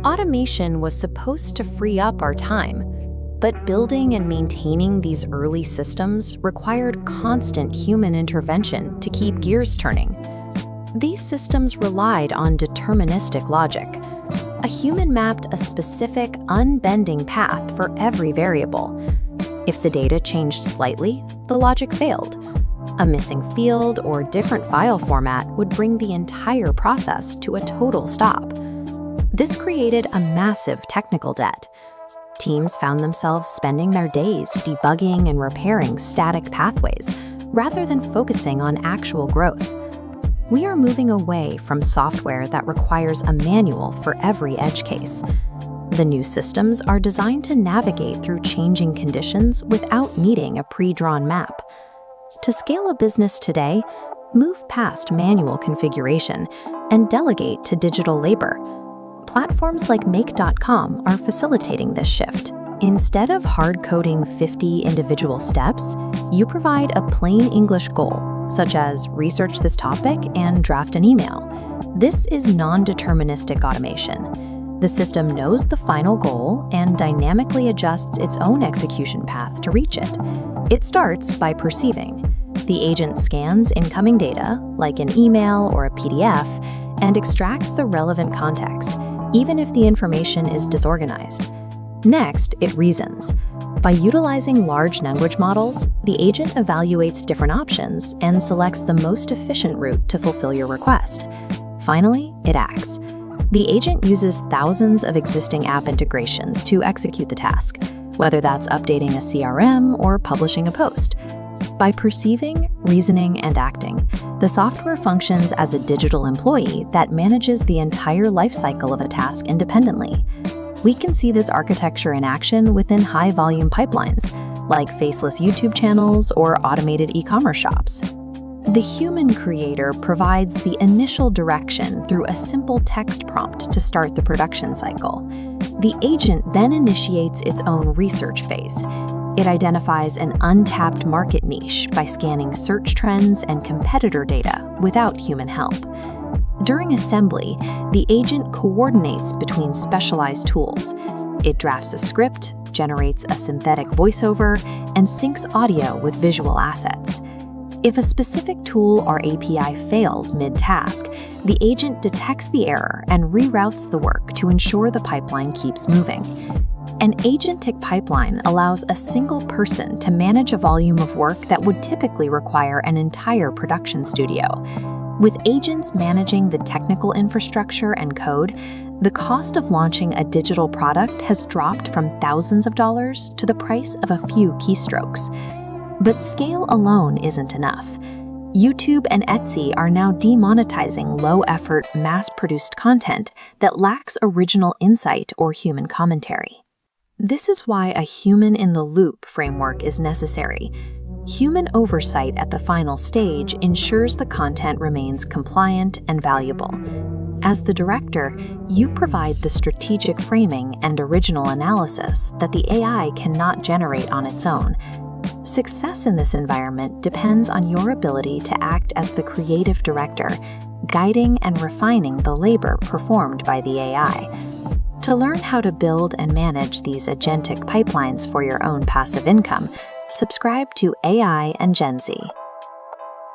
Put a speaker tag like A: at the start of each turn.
A: Automation was supposed to free up our time, but building and maintaining these early systems required constant human intervention to keep gears turning. These systems relied on deterministic logic. A human mapped a specific, unbending path for every variable. If the data changed slightly, the logic failed. A missing field or different file format would bring the entire process to a total stop. This created a massive technical debt. Teams found themselves spending their days debugging and repairing static pathways rather than focusing on actual growth. We are moving away from software that requires a manual for every edge case. The new systems are designed to navigate through changing conditions without needing a pre-drawn map. To scale a business today, move past manual configuration and delegate to digital labor. Platforms like Make.com are facilitating this shift. Instead of hard-coding 50 individual steps, you provide a plain English goal, such as research this topic and draft an email. This is non-deterministic automation. The system knows the final goal and dynamically adjusts its own execution path to reach it. It starts by perceiving. The agent scans incoming data, like an email or a PDF, and extracts the relevant context, even if the information is disorganized. Next, it reasons. By utilizing large language models, the agent evaluates different options and selects the most efficient route to fulfill your request. Finally, it acts. The agent uses thousands of existing app integrations to execute the task, whether that's updating a CRM or publishing a post. By perceiving, reasoning, and acting, the software functions as a digital employee that manages the entire lifecycle of a task independently. We can see this architecture in action within high-volume pipelines, like faceless YouTube channels or automated e-commerce shops. The human creator provides the initial direction through a simple text prompt to start the production cycle. The agent then initiates its own research phase. It identifies an untapped market niche by scanning search trends and competitor data without human help. During assembly, the agent coordinates between specialized tools. It drafts a script, generates a synthetic voiceover, and syncs audio with visual assets. If a specific tool or API fails mid-task, the agent detects the error and reroutes the work to ensure the pipeline keeps moving. An agentic pipeline allows a single person to manage a volume of work that would typically require an entire production studio. With agents managing the technical infrastructure and code, the cost of launching a digital product has dropped from thousands of dollars to the price of a few keystrokes. But scale alone isn't enough. YouTube and Etsy are now demonetizing low-effort, mass-produced content that lacks original insight or human commentary. This is why a human-in-the-loop framework is necessary. Human oversight at the final stage ensures the content remains compliant and valuable. As the director, you provide the strategic framing and original analysis that the AI cannot generate on its own. Success in this environment depends on your ability to act as the creative director, guiding and refining the labor performed by the AI. To learn how to build and manage these agentic pipelines for your own passive income, subscribe to AI and GenZ.